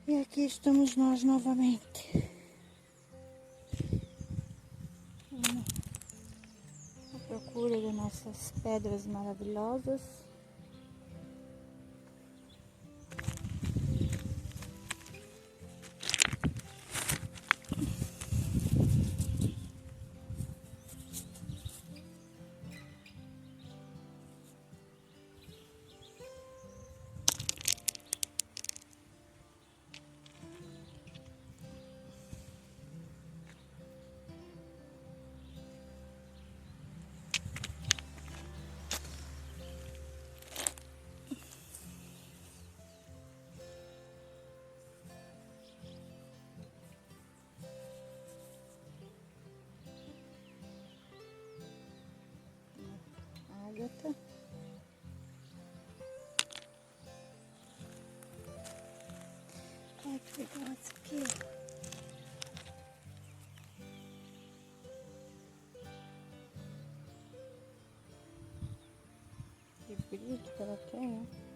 E aqui estamos nós novamente. À procura de nossas pedras maravilhosas. Ágata. Ai, que legal isso aqui. Que brilho que ela tem, ó.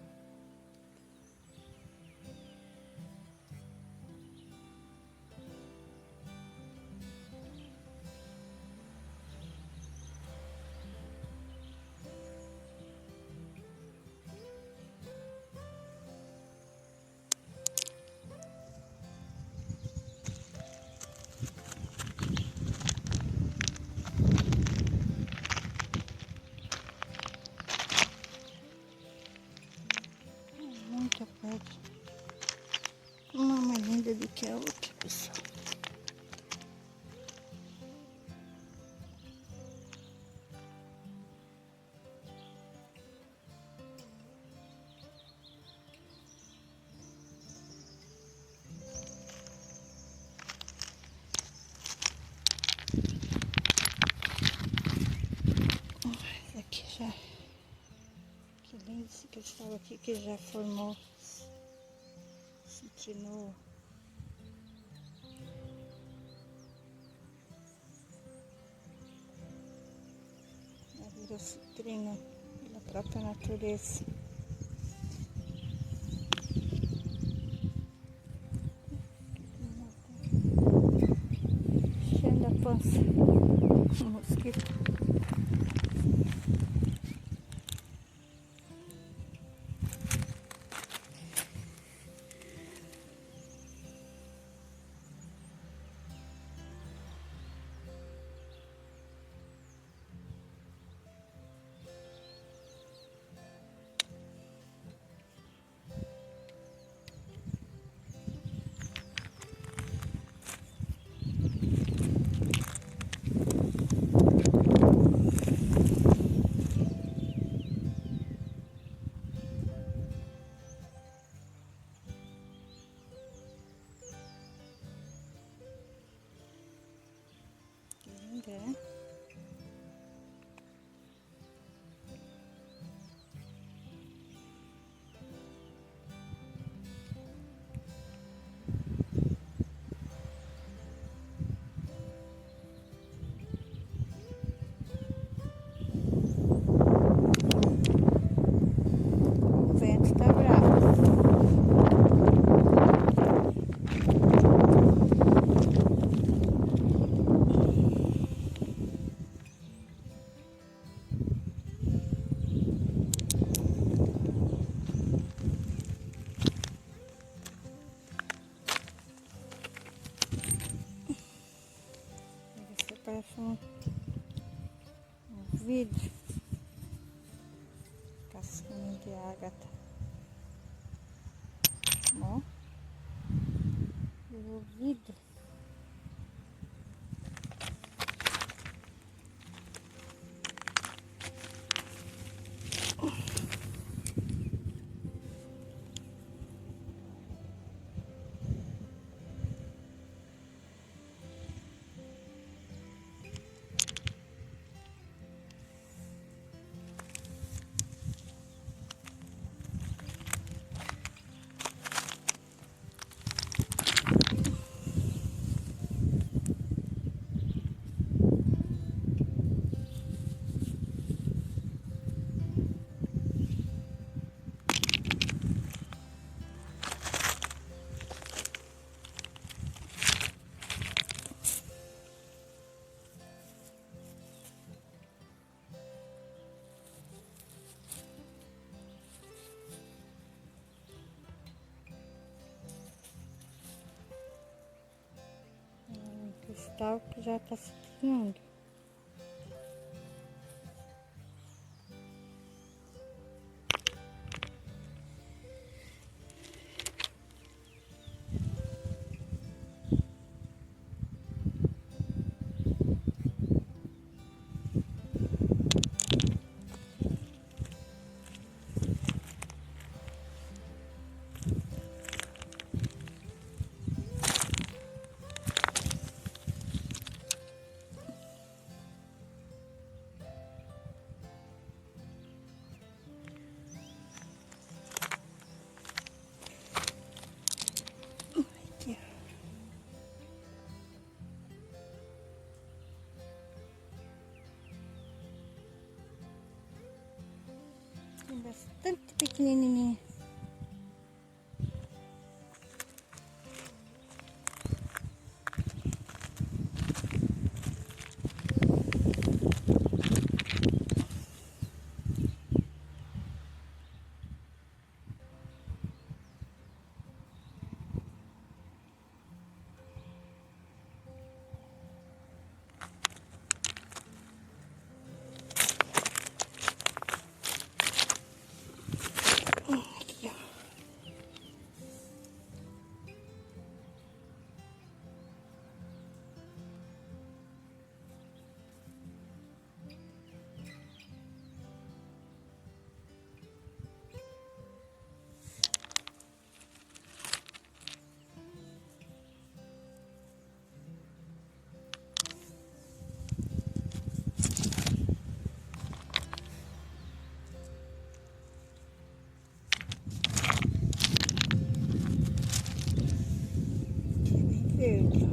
Muita pedra. Uma mais linda do que a outra, pessoal. Esse aqui já. Que lindo esse cristal aqui que já formou. Citrino. Já virou citrino pela própria natureza. Cheio da pança. Um mosquito. Que linda, né? O vento tá bravo. Esse parece um vidro. Casquinha de ágata. Ó. Virou vidro. cristal que já tá se criando. Aqui, ó. Tem bastante pequenininha. Aqui, ó. Aqui é bem verde, ó.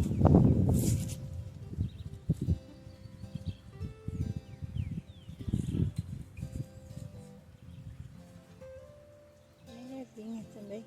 Bem levinha também.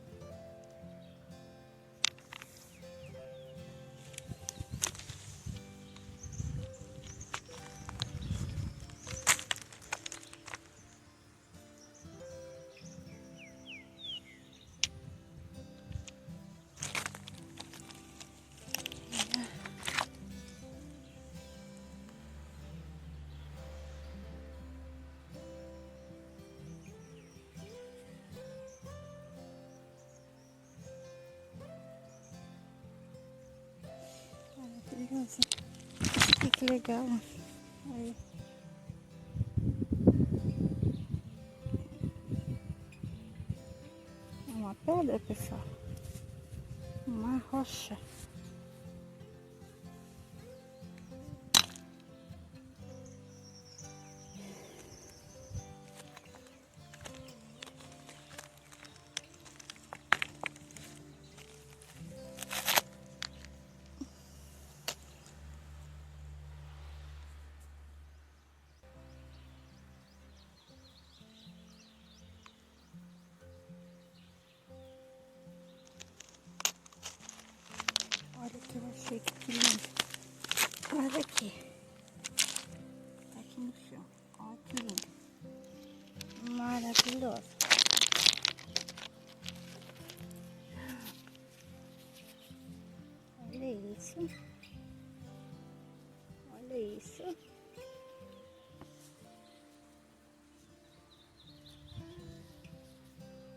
Olha que legalzinho. Que legal, ó. Aí. É uma pedra, pessoal. Uma rocha. Olha o que eu achei, que lindo. Olha aqui. Tá aqui no chão. Olha que lindo. Maravilhosa. Olha isso. Olha isso.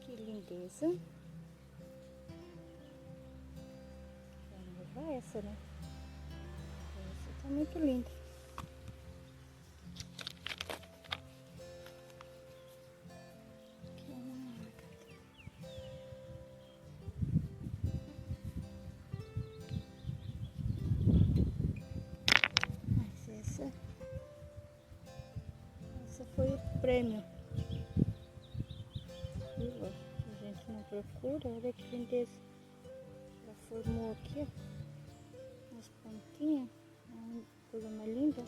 Que lindeza. Vamos levar essa, né? Essa tá muito linda. Aqui é uma ágata. Mas essa foi o prêmio. Viu? A gente não procura, olha que lindeza. Ela formou aqui, ó, umas pontinhas, uma coisa mais linda.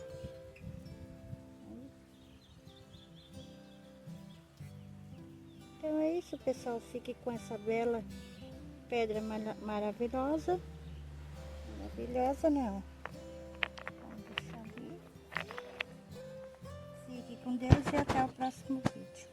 Então é isso, pessoal. Fique com essa bela pedra maravilhosa. Maravilhosa, não. Vamos deixar ali. Fique com Deus e até o próximo vídeo.